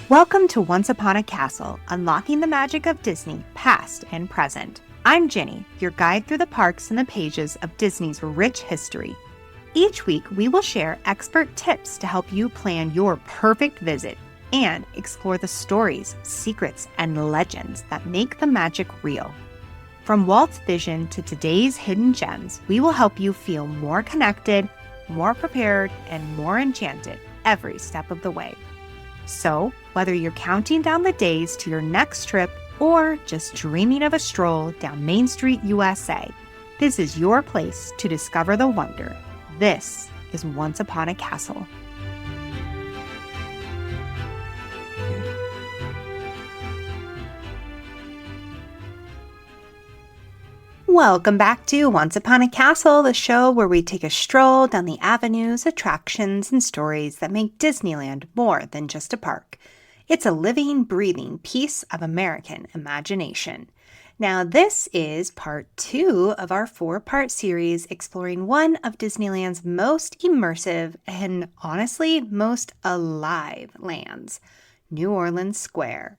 Welcome to Once Upon a Castle, unlocking the magic of Disney, past and present. I'm Gini, your guide through the parks and the pages of Disney's rich history. Each week, we will share expert tips to help you plan your perfect visit and explore the stories, secrets, and legends that make the magic real. From Walt's vision to today's hidden gems, we will help you feel more connected, more prepared, and more enchanted every step of the way. So, whether you're counting down the days to your next trip or just dreaming of a stroll down Main Street, USA, this is your place to discover the wonder. This is Once Upon a Castle. Welcome back to Once Upon a Castle, the show where we take a stroll down the avenues, attractions, and stories that make Disneyland more than just a park. It's a living, breathing piece of American imagination. Now, this is part 2 of our 4-part series exploring one of Disneyland's most immersive and honestly most alive lands, New Orleans Square.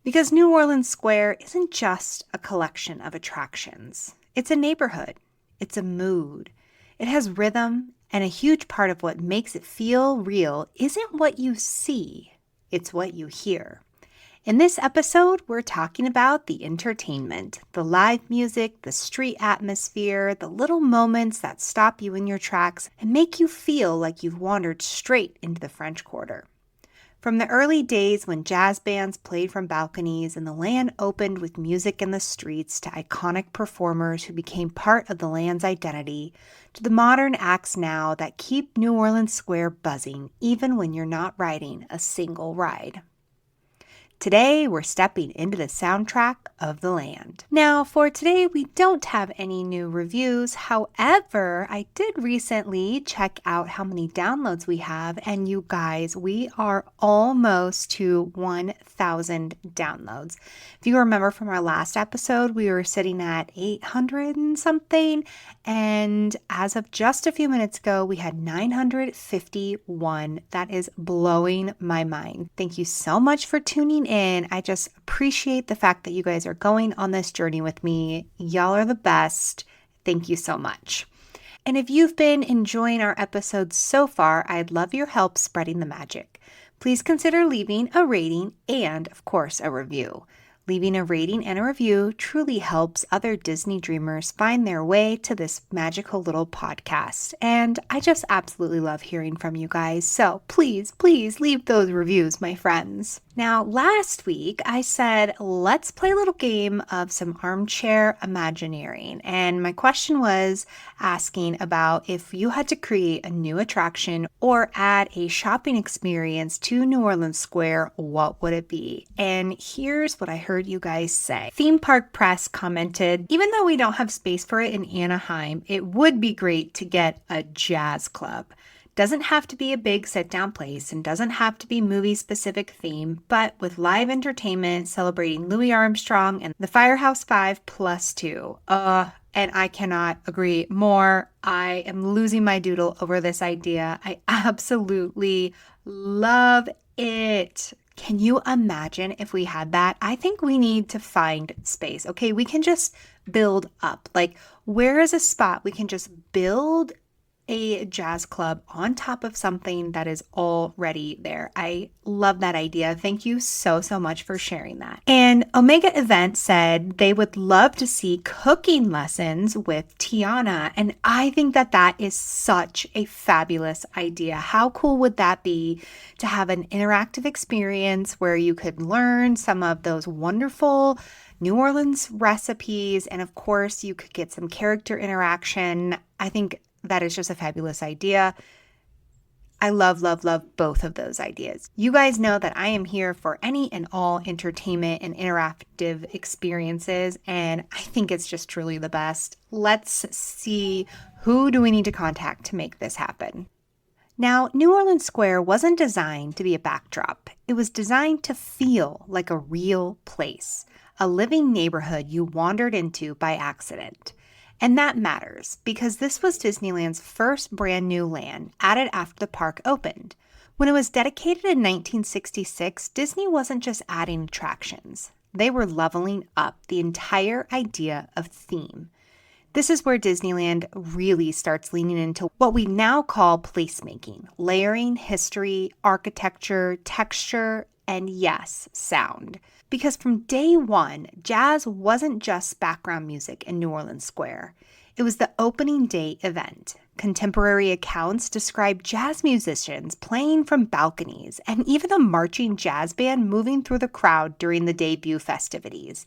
Because New Orleans Square isn't just a collection of attractions. It's a neighborhood. It's a mood. It has rhythm, and a huge part of what makes it feel real isn't what you see, it's what you hear. In this episode, we're talking about the entertainment, the live music, the street atmosphere, the little moments that stop you in your tracks and make you feel like you've wandered straight into the French Quarter. From the early days when jazz bands played from balconies and the land opened with music in the streets to iconic performers who became part of the land's identity, to the modern acts now that keep New Orleans Square buzzing even when you're not riding a single ride. Today, we're stepping into the soundtrack of the land. Now, for today, we don't have any new reviews. However, I did recently check out how many downloads we have, and you guys, we are almost to 1,000 downloads. If you remember from our last episode, we were sitting at 800 and something, and as of just a few minutes ago, we had 951. That is blowing my mind. Thank you so much for tuning in. I just appreciate the fact that you guys are going on this journey with me. Y'all are the best. Thank you so much. And if you've been enjoying our episodes so far, I'd love your help spreading the magic. Please consider leaving a rating and, of course, a review. Leaving a rating and a review truly helps other Disney dreamers find their way to this magical little podcast. And I just absolutely love hearing from you guys. So please, please leave those reviews, my friends. Now, last week I said, let's play a little game of some armchair imagineering. And my question was asking about if you had to create a new attraction or add a shopping experience to New Orleans Square, what would it be? And here's what I heard you guys say. Theme Park Press commented, even though we don't have space for it in Anaheim, it would be great to get a jazz club. Doesn't have to be a big sit-down place and doesn't have to be movie-specific theme, but with live entertainment celebrating Louis Armstrong and the Firehouse 5 plus 2. And I cannot agree more. I am losing my doodle over this idea. I absolutely love it. Can you imagine if we had that? I think we need to find space. Okay, we can just build up. Like, where is a spot we can just build a jazz club on top of something that is already there? I love that idea. Thank you so much for sharing that. And Omega Event said they would love to see cooking lessons with Tiana. And I think that that is such a fabulous idea. How cool would that be to have an interactive experience where you could learn some of those wonderful New Orleans recipes, and of course you could get some character interaction. I think that is just a fabulous idea. I love both of those ideas. You guys know that I am here for any and all entertainment and interactive experiences, and I think it's just truly the best. Let's see, who do we need to contact to make this happen? Now, New Orleans Square wasn't designed to be a backdrop. It was designed to feel like a real place, a living neighborhood you wandered into by accident. And that matters because this was Disneyland's first brand new land added after the park opened. When it was dedicated in 1966, Disney wasn't just adding attractions. They were leveling up the entire idea of theme. This is where Disneyland really starts leaning into what we now call placemaking, layering history, architecture, texture, and yes, sound. Because from day one, jazz wasn't just background music in New Orleans Square. It was the opening day event. Contemporary accounts describe jazz musicians playing from balconies and even a marching jazz band moving through the crowd during the debut festivities.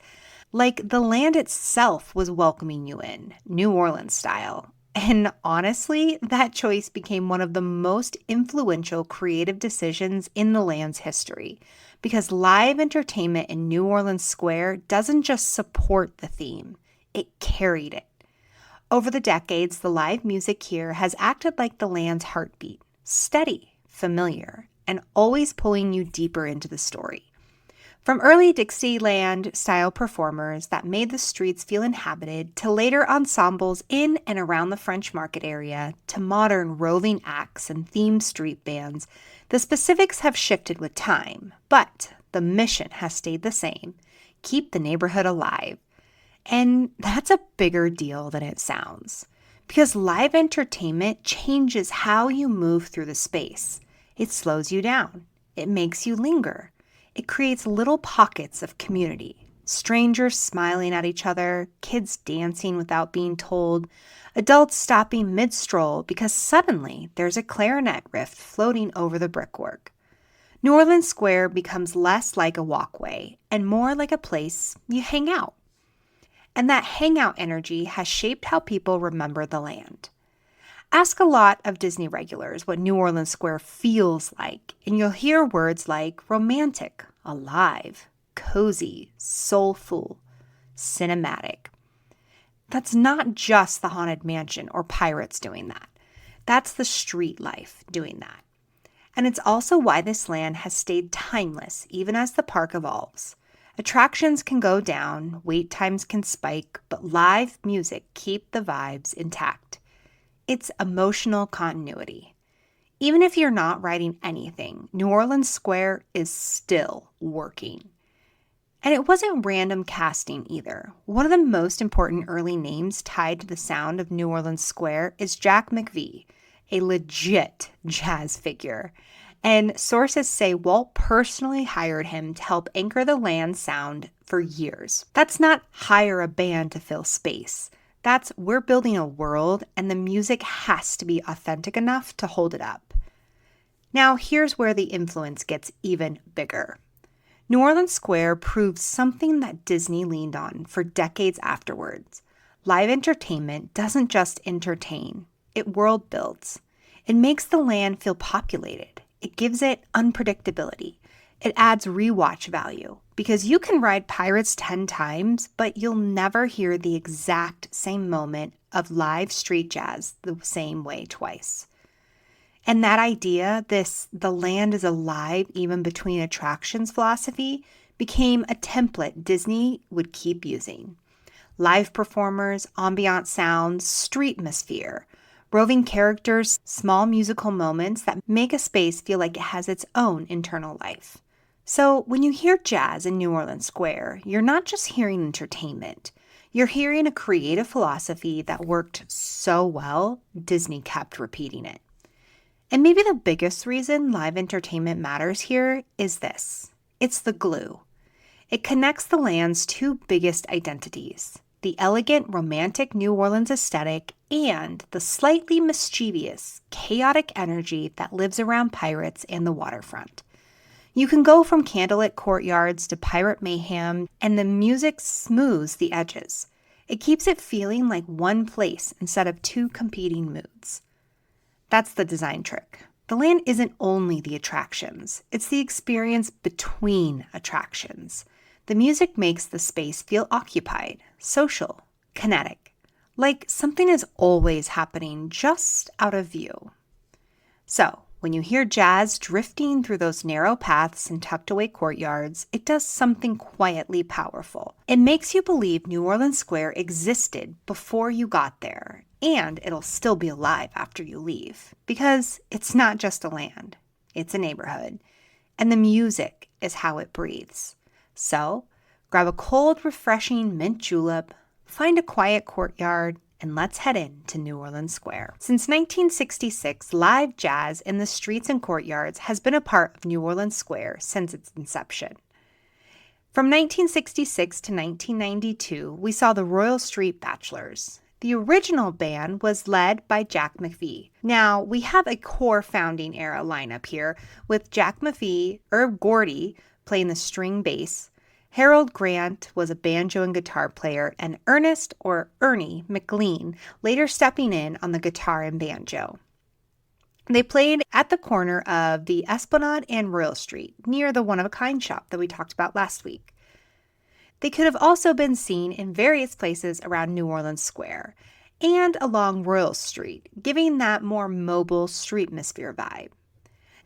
Like the land itself was welcoming you in, New Orleans style. And honestly, that choice became one of the most influential creative decisions in the land's history, because live entertainment in New Orleans Square doesn't just support the theme, it carried it. Over the decades, the live music here has acted like the land's heartbeat, steady, familiar, and always pulling you deeper into the story. From early Dixieland-style performers that made the streets feel inhabited, to later ensembles in and around the French Market area, to modern roving acts and themed street bands, the specifics have shifted with time, but the mission has stayed the same: keep the neighborhood alive. And that's a bigger deal than it sounds, because live entertainment changes how you move through the space. It slows you down. It makes you linger. It creates little pockets of community, strangers smiling at each other, kids dancing without being told, adults stopping mid-stroll because suddenly there's a clarinet riff floating over the brickwork. New Orleans Square becomes less like a walkway and more like a place you hang out. And that hangout energy has shaped how people remember the land. Ask a lot of Disney regulars what New Orleans Square feels like, and you'll hear words like romantic, alive, cozy, soulful, cinematic. That's not just the Haunted Mansion or pirates doing that. That's the street life doing that. And it's also why this land has stayed timeless even as the park evolves. Attractions can go down, wait times can spike, but live music keep the vibes intact. It's emotional continuity. Even if you're not writing anything, New Orleans Square is still working. And it wasn't random casting either. One of the most important early names tied to the sound of New Orleans Square is Jack McVea, a legit jazz figure. And sources say Walt personally hired him to help anchor the land's sound for years. That's not hire a band to fill space. That's we're building a world and the music has to be authentic enough to hold it up. Now here's where the influence gets even bigger. New Orleans Square proved something that Disney leaned on for decades afterwards. Live entertainment doesn't just entertain, it world builds. It makes the land feel populated. It gives it unpredictability. It adds rewatch value because you can ride Pirates 10 times, but you'll never hear the exact same moment of live street jazz the same way twice. And that idea, the land is alive even between attractions philosophy, became a template Disney would keep using. Live performers, ambient sounds, street atmosphere, roving characters, small musical moments that make a space feel like it has its own internal life. So when you hear jazz in New Orleans Square, you're not just hearing entertainment. You're hearing a creative philosophy that worked so well, Disney kept repeating it. And maybe the biggest reason live entertainment matters here is this. It's the glue. It connects the land's two biggest identities: the elegant, romantic New Orleans aesthetic and the slightly mischievous, chaotic energy that lives around Pirates and the waterfront. You can go from candlelit courtyards to pirate mayhem, and the music smooths the edges. It keeps it feeling like one place instead of two competing moods. That's the design trick. The land isn't only the attractions, it's the experience between attractions. The music makes the space feel occupied, social, kinetic, like something is always happening just out of view. So, When you hear jazz drifting through those narrow paths and tucked away courtyards, it does something quietly powerful. It makes you believe New Orleans Square existed before you got there, and it'll still be alive after you leave. Because it's not just a land, it's a neighborhood. And the music is how it breathes. So, grab a cold, refreshing mint julep, find a quiet courtyard, and let's head in to New Orleans Square. Since 1966, live jazz in the streets and courtyards has been a part of New Orleans Square since its inception. From 1966 to 1992, we saw the Royal Street Bachelors. The original band was led by Jack McVea. Now, we have a core founding era lineup here with Jack McVea, Herb Gordy playing the string bass, Harold Grant was a banjo and guitar player, and Ernest or Ernie McLean later stepping in on the guitar and banjo. They played at the corner of the Esplanade and Royal Street, near the one-of-a-kind shop that we talked about last week. They could have also been seen in various places around New Orleans Square and along Royal Street, giving that more mobile streetmosphere vibe.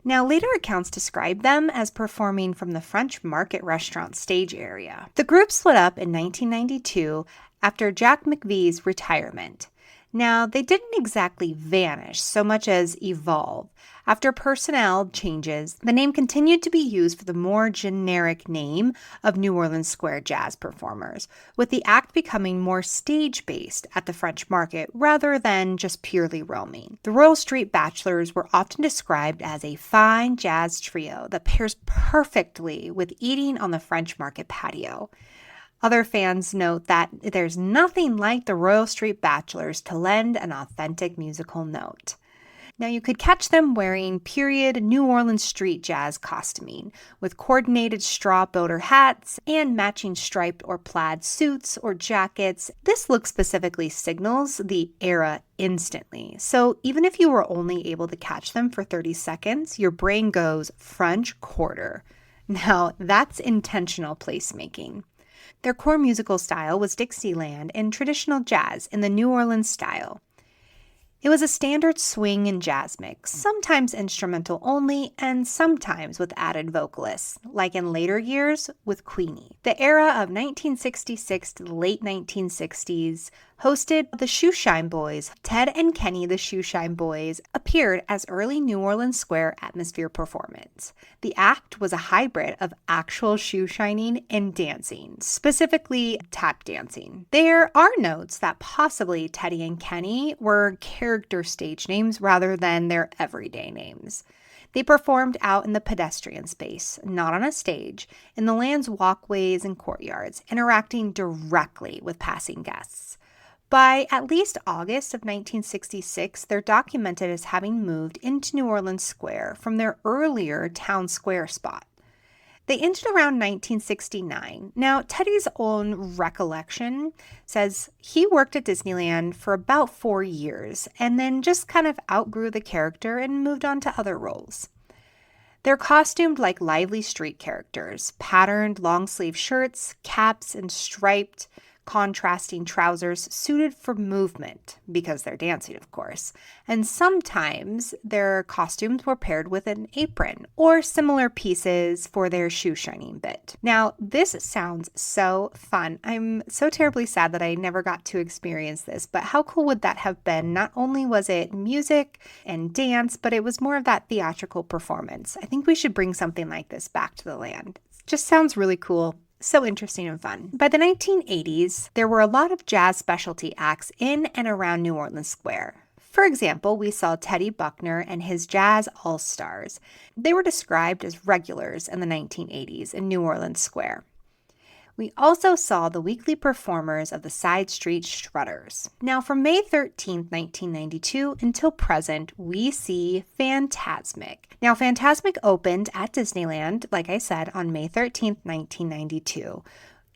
Now, later accounts describe them as performing from the French Market restaurant stage area. The group split up in 1992 after Jack McVea's retirement. Now, they didn't exactly vanish so much as evolve. After personnel changes, the name continued to be used for the more generic name of New Orleans Square jazz performers, with the act becoming more stage-based at the French Market rather than just purely roaming. The Royal Street Bachelors were often described as a fine jazz trio that pairs perfectly with eating on the French Market patio. Other fans note that there's nothing like the Royal Street Bachelors to lend an authentic musical note. Now, you could catch them wearing period New Orleans street jazz costuming with coordinated straw boater hats and matching striped or plaid suits or jackets. This look specifically signals the era instantly. So even if you were only able to catch them for 30 seconds, your brain goes French Quarter. Now, that's intentional placemaking. Their core musical style was Dixieland and traditional jazz in the New Orleans style. It was a standard swing and jazz mix, sometimes instrumental only and sometimes with added vocalists, like in later years with Queenie. The era of 1966 to the late 1960s hosted the Shoeshine Boys. Ted and Kenny, the Shoeshine Boys, appeared as early New Orleans Square atmosphere performance. The act was a hybrid of actual shoe shining and dancing, specifically tap dancing. There are notes that possibly Teddy and Kenny were character stage names rather than their everyday names. They performed out in the pedestrian space, not on a stage, in the land's walkways and courtyards, interacting directly with passing guests. By at least August of 1966, they're documented as having moved into New Orleans Square from their earlier town square spot. They ended around 1969. Now, Teddy's own recollection says he worked at Disneyland for about 4 years and then just kind of outgrew the character and moved on to other roles. They're costumed like lively street characters, patterned long-sleeve shirts, caps, and striped contrasting trousers suited for movement, because they're dancing, of course. And sometimes their costumes were paired with an apron or similar pieces for their shoe shining bit. Now, this sounds so fun. I'm so terribly sad that I never got to experience this, but how cool would that have been? Not only was it music and dance, but it was more of that theatrical performance. I think we should bring something like this back to the land. It just sounds really cool. So interesting and fun. By the 1980s, there were a lot of jazz specialty acts in and around New Orleans Square. For example, we saw Teddy Buckner and his Jazz All-Stars. They were described as regulars in the 1980s in New Orleans Square. We also saw the weekly performers of the Side Street Strutters. Now, from May 13, 1992 until present, we see Fantasmic. Now, Fantasmic opened at Disneyland, like I said, on May 13, 1992.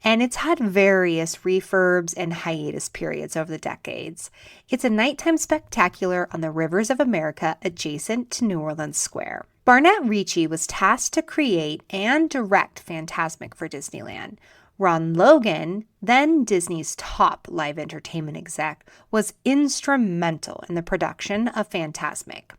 And it's had various refurbs and hiatus periods over the decades. It's a nighttime spectacular on the rivers of America adjacent to New Orleans Square. Barnett Ricci was tasked to create and direct Fantasmic for Disneyland. Ron Logan, then Disney's top live entertainment exec, was instrumental in the production of Fantasmic.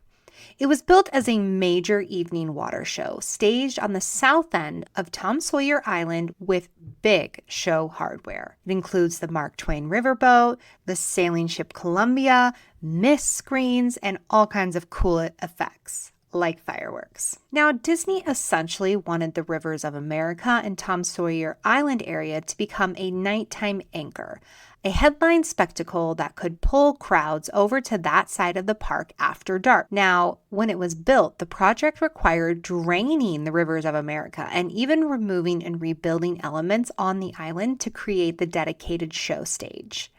It was built as a major evening water show, staged on the south end of Tom Sawyer Island with big show hardware. It includes the Mark Twain riverboat, the sailing ship Columbia, mist screens, and all kinds of cool effects, like fireworks. Now, Disney essentially wanted the rivers of America and Tom Sawyer Island area to become a nighttime anchor, a headline spectacle that could pull crowds over to that side of the park after dark. Now, when it was built, the project required draining the rivers of America and even removing and rebuilding elements on the island to create the dedicated show stage.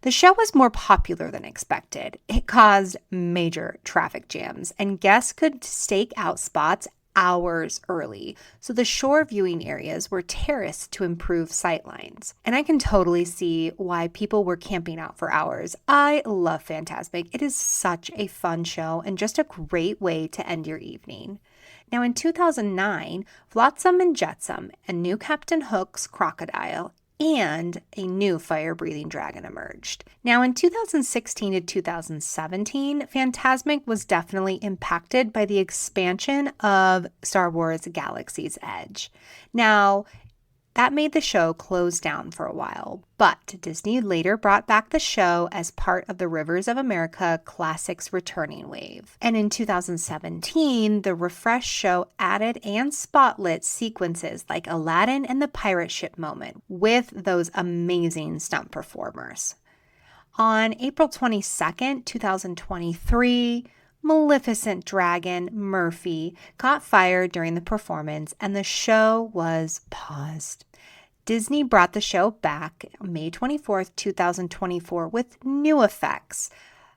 The show was more popular than expected. It caused major traffic jams, and guests could stake out spots hours early, so the shore viewing areas were terraced to improve sightlines. And I can totally see why people were camping out for hours. I love Fantasmic. It is such a fun show and just a great way to end your evening. Now, in 2009, Flotsam and Jetsam, a new Captain Hook's crocodile, and a new fire-breathing dragon emerged. Now, in 2016 to 2017, Fantasmic was definitely impacted by the expansion of Star Wars Galaxy's Edge. Now, that made the show close down for a while, but Disney later brought back the show as part of the Rivers of America Classics returning wave. And in 2017, the refreshed show added and spotlit sequences like Aladdin and the pirate ship moment with those amazing stunt performers. On April 22nd, 2023, Maleficent Dragon Murphy caught fire during the performance and the show was paused. Disney brought the show back May 24th, 2024 with new effects,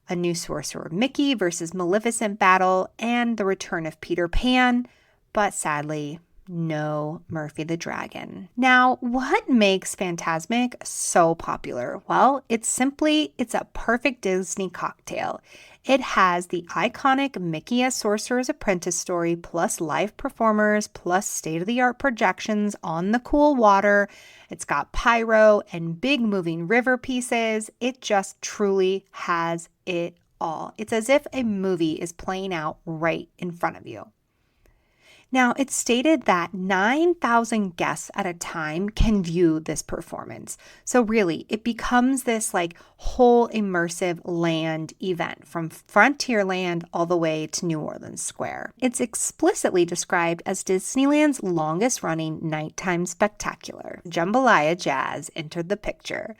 a new Sorcerer Mickey versus Maleficent battle, and the return of Peter Pan, but sadly, no Murphy the Dragon. Now, what makes Fantasmic so popular? Well, it's a perfect Disney cocktail. It has the iconic Mickey as Sorcerer's Apprentice story, plus live performers, plus state-of-the-art projections on the cool water. It's got pyro and big moving river pieces. It just truly has it all. It's as if a movie is playing out right in front of you. Now, it's stated that 9,000 guests at a time can view this performance. So really, it becomes this whole immersive land event from Frontierland all the way to New Orleans Square. It's explicitly described as Disneyland's longest running nighttime spectacular. Jambalaya Jazz entered the picture.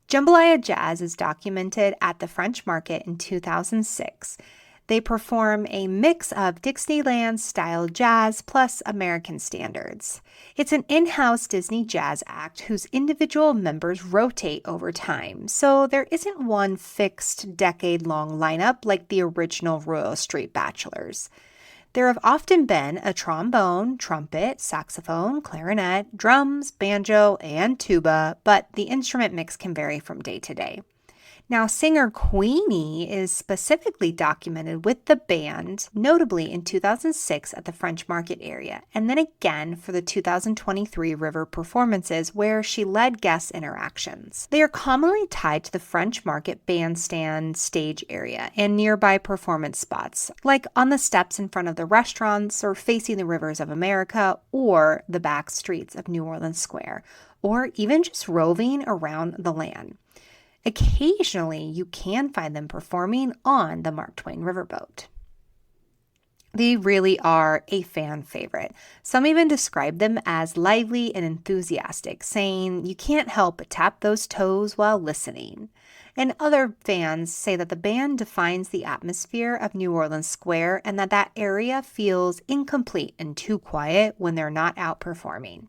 Jambalaya Jazz is documented at the French Market in 2006. They perform a mix of Dixieland-style jazz plus American standards. It's an in-house Disney jazz act whose individual members rotate over time, so there isn't one fixed decade-long lineup like the original Royal Street Bachelors. There have often been a trombone, trumpet, saxophone, clarinet, drums, banjo, and tuba, but the instrument mix can vary from day to day. Now, singer Queenie is specifically documented with the band, notably in 2006 at the French Market area, and then again for the 2023 River performances where she led guest interactions. They are commonly tied to the French Market bandstand stage area and nearby performance spots, like on the steps in front of the restaurants or facing the rivers of America or the back streets of New Orleans Square, or even just roving around the land. Occasionally, you can find them performing on the Mark Twain riverboat. They really are a fan favorite. Some even describe them as lively and enthusiastic, saying you can't help but tap those toes while listening. And other fans say that the band defines the atmosphere of New Orleans Square and that area feels incomplete and too quiet when they're not out performing.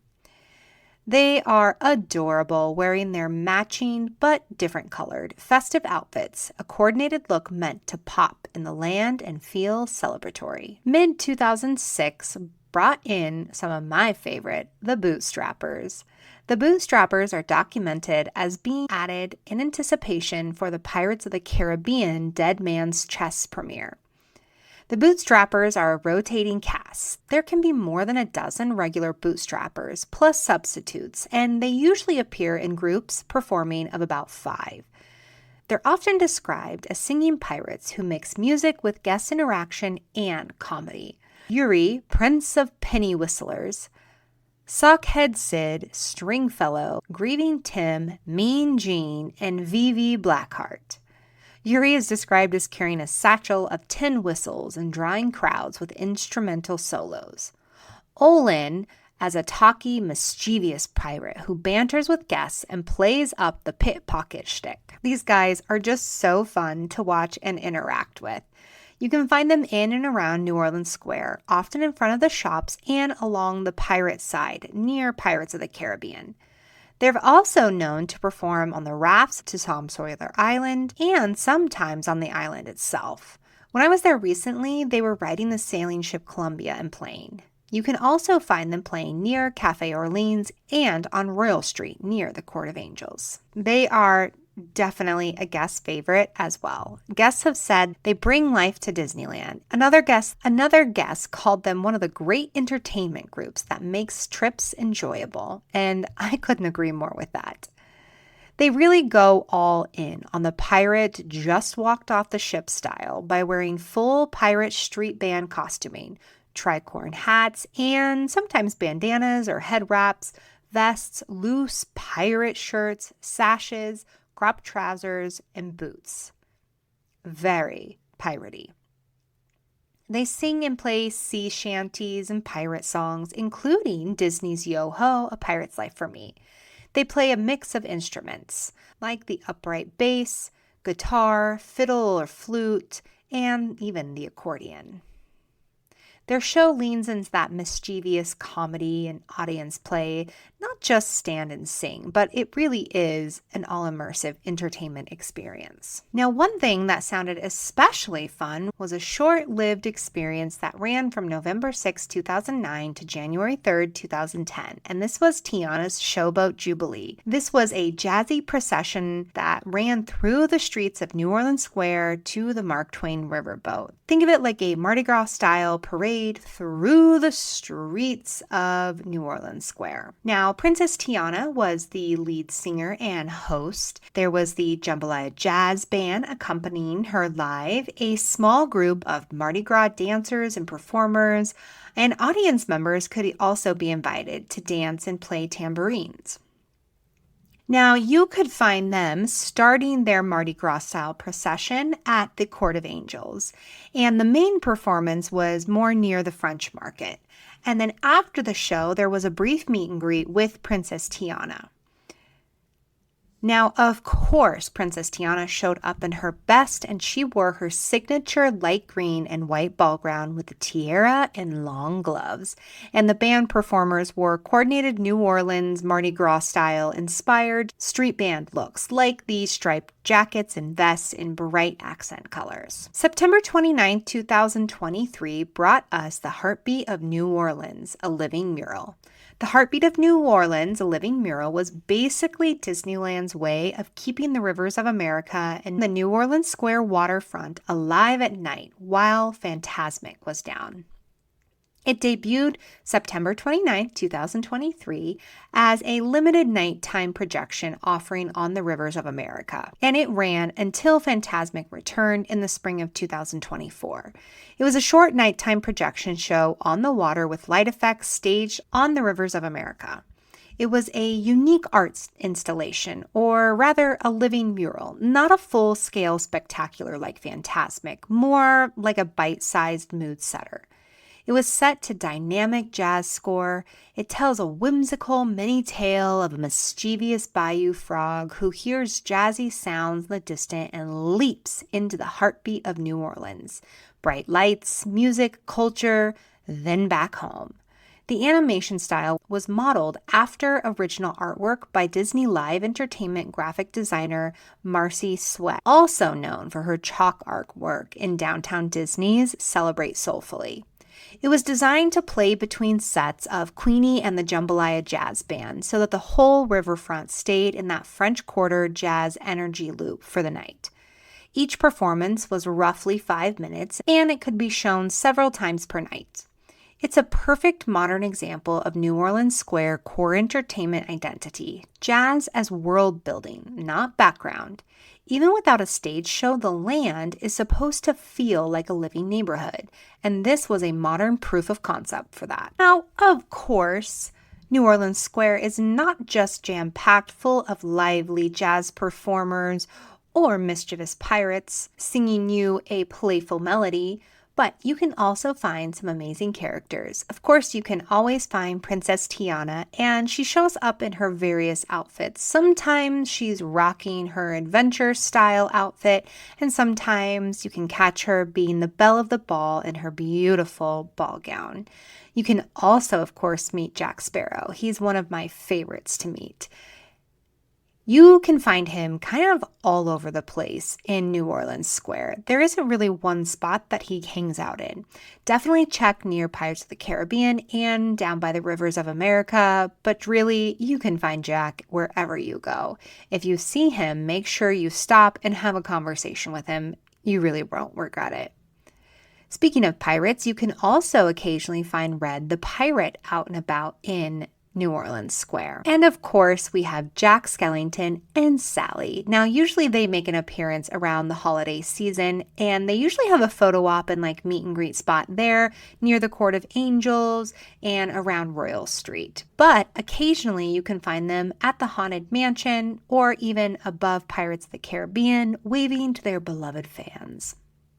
They are adorable, wearing their matching but different colored festive outfits, a coordinated look meant to pop in the land and feel celebratory. Mid-2006 brought in some of my favorite, the Bootstrappers. The Bootstrappers are documented as being added in anticipation for the Pirates of the Caribbean Dead Man's Chest premiere. The Bootstrappers are a rotating cast. There can be more than a dozen regular Bootstrappers, plus substitutes, and they usually appear in groups performing of about 5. They're often described as singing pirates who mix music with guest interaction and comedy. Yuri, Prince of Penny Whistlers, Sockhead Sid, Stringfellow, Grieving Tim, Mean Gene, and Vivi Blackheart. Yuri is described as carrying a satchel of tin whistles and drawing crowds with instrumental solos. Olin as a talky, mischievous pirate who banters with guests and plays up the pickpocket shtick. These guys are just so fun to watch and interact with. You can find them in and around New Orleans Square, often in front of the shops and along the pirate side near Pirates of the Caribbean. They're also known to perform on the rafts to Tom Sawyer Island and sometimes on the island itself. When I was there recently, they were riding the sailing ship Columbia and playing. You can also find them playing near Cafe Orleans and on Royal Street near the Court of Angels. They are definitely a guest favorite as well. Guests have said they bring life to Disneyland. Another guest called them one of the great entertainment groups that makes trips enjoyable, and I couldn't agree more with that. They really go all in on the pirate just walked off the ship style by wearing full pirate street band costuming, tricorn hats, and sometimes bandanas or head wraps, vests, loose pirate shirts, sashes, crop trousers, and boots. Very piratey. They sing and play sea shanties and pirate songs, including Disney's Yo-Ho, A Pirate's Life for Me. They play a mix of instruments, like the upright bass, guitar, fiddle or flute, and even the accordion. Their show leans into that mischievous comedy and audience play, not just stand and sing, but it really is an all-immersive entertainment experience. Now, one thing that sounded especially fun was a short-lived experience that ran from November 6, 2009 to January 3, 2010, and this was Tiana's Showboat Jubilee. This was a jazzy procession that ran through the streets of New Orleans Square to the Mark Twain Riverboat. Think of it like a Mardi Gras-style parade through the streets of New Orleans Square. Now, Princess Tiana was the lead singer and host. There was the Jambalaya Jazz band accompanying her live, a small group of Mardi Gras dancers and performers, and audience members could also be invited to dance and play tambourines. Now, you could find them starting their Mardi Gras-style procession at the Court of Angels, and the main performance was more near the French Market. And then after the show, there was a brief meet and greet with Princess Tiana. Now, of course, Princess Tiana showed up in her best, and she wore her signature light green and white ball gown with a tiara and long gloves. And the band performers wore coordinated New Orleans Mardi Gras style inspired street band looks, like the striped jackets and vests in bright accent colors. September 29, 2023 brought us The Heartbeat of New Orleans, a living mural. The Heartbeat of New Orleans, a living mural, was basically Disneyland's way of keeping the rivers of America and the New Orleans Square waterfront alive at night while Fantasmic was down. It debuted September 29, 2023 as a limited nighttime projection offering on the rivers of America, and it ran until Fantasmic returned in the spring of 2024. It was a short nighttime projection show on the water with light effects staged on the rivers of America. It was a unique arts installation, or rather a living mural, not a full-scale spectacular like Fantasmic, more like a bite-sized mood setter. It was set to dynamic jazz score. It tells a whimsical mini tale of a mischievous bayou frog who hears jazzy sounds in the distance and leaps into the heartbeat of New Orleans. Bright lights, music, culture, then back home. The animation style was modeled after original artwork by Disney Live Entertainment graphic designer Marcy Sweat, also known for her chalk art work in Downtown Disney's Celebrate Soulfully. It was designed to play between sets of Queenie and the Jambalaya Jazz Band so that the whole riverfront stayed in that French Quarter jazz energy loop for the night. Each performance was roughly 5 minutes, and it could be shown several times per night. It's a perfect modern example of New Orleans Square core entertainment identity, jazz as world building, not background. Even without a stage show, the land is supposed to feel like a living neighborhood, and this was a modern proof of concept for that. Now, of course, New Orleans Square is not just jam-packed full of lively jazz performers or mischievous pirates singing you a playful melody, but you can also find some amazing characters. Of course, you can always find Princess Tiana, and she shows up in her various outfits. Sometimes she's rocking her adventure-style outfit, and sometimes you can catch her being the belle of the ball in her beautiful ball gown. You can also, of course, meet Jack Sparrow. He's one of my favorites to meet. You can find him kind of all over the place in New Orleans Square. There isn't really one spot that he hangs out in. Definitely check near Pirates of the Caribbean and down by the rivers of America, but really, you can find Jack wherever you go. If you see him, make sure you stop and have a conversation with him. You really won't regret it. Speaking of pirates, you can also occasionally find Red the pirate out and about in New Orleans Square. And of course, we have Jack Skellington and Sally. Now, usually they make an appearance around the holiday season, and they usually have a photo op and like meet and greet spot there near the Court of Angels and around Royal Street. But occasionally you can find them at the Haunted Mansion or even above Pirates of the Caribbean, waving to their beloved fans.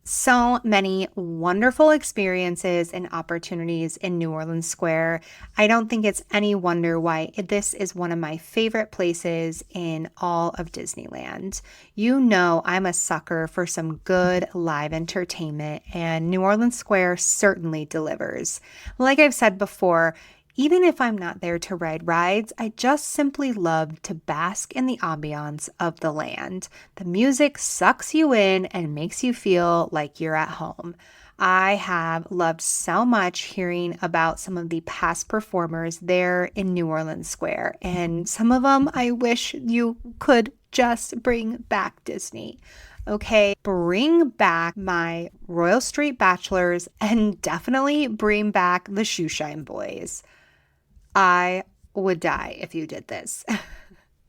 So many wonderful experiences and opportunities in New Orleans Square. I don't think it's any wonder why this is one of my favorite places in all of Disneyland. You know I'm a sucker for some good live entertainment, and New Orleans Square certainly delivers. Like I've said before, even if I'm not there to ride rides, I just simply love to bask in the ambiance of the land. The music sucks you in and makes you feel like you're at home. I have loved so much hearing about some of the past performers there in New Orleans Square, and some of them I wish you could just bring back, Disney. Okay, bring back my Royal Street Bachelors and definitely bring back the Shoeshine Boys. I would die if you did this.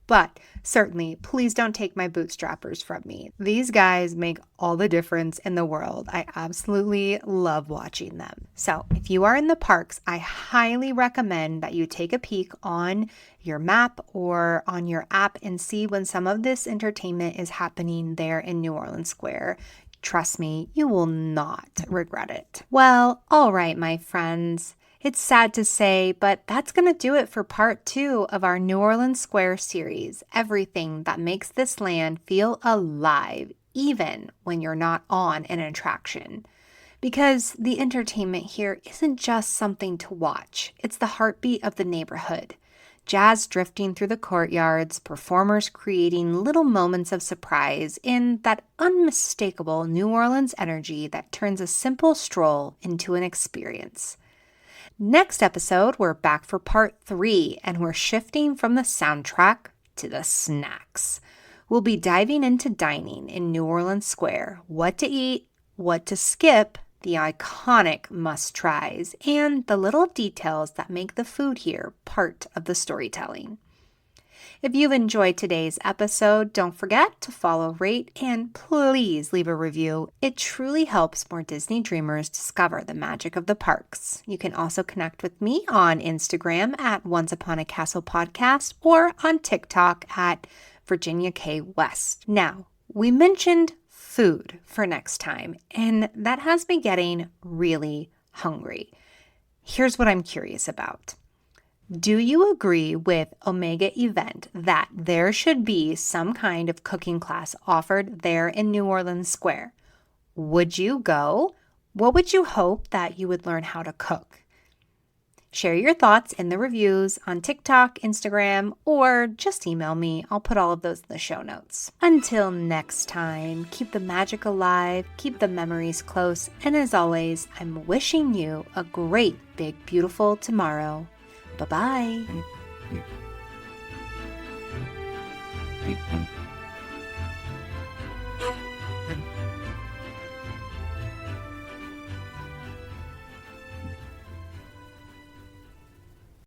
But certainly, please don't take my Bootstrappers from me. These guys make all the difference in the world. I absolutely love watching them. So if you are in the parks, I highly recommend that you take a peek on your map or on your app and see when some of this entertainment is happening there in New Orleans Square. Trust me, you will not regret it. Well, all right, my friends. It's sad to say, but that's going to do it for part 2 of our New Orleans Square series, everything that makes this land feel alive, even when you're not on an attraction. Because the entertainment here isn't just something to watch, it's the heartbeat of the neighborhood. Jazz drifting through the courtyards, performers creating little moments of surprise in that unmistakable New Orleans energy that turns a simple stroll into an experience. Next episode, we're back for part 3, and we're shifting from the soundtrack to the snacks. We'll be diving into dining in New Orleans Square, what to eat, what to skip, the iconic must-tries, and the little details that make the food here part of the storytelling. If you've enjoyed today's episode, don't forget to follow, rate, and please leave a review. It truly helps more Disney dreamers discover the magic of the parks. You can also connect with me on Instagram at Once Upon a Castle Podcast or on TikTok at Virginia K. West. Now, we mentioned food for next time, and that has me getting really hungry. Here's what I'm curious about. Do you agree with Omega Event that there should be some kind of cooking class offered there in New Orleans Square? Would you go? What would you hope that you would learn how to cook? Share your thoughts in the reviews on TikTok, Instagram, or just email me. I'll put all of those in the show notes. Until next time, keep the magic alive, keep the memories close, and as always, I'm wishing you a great, big, beautiful tomorrow. Bye-bye.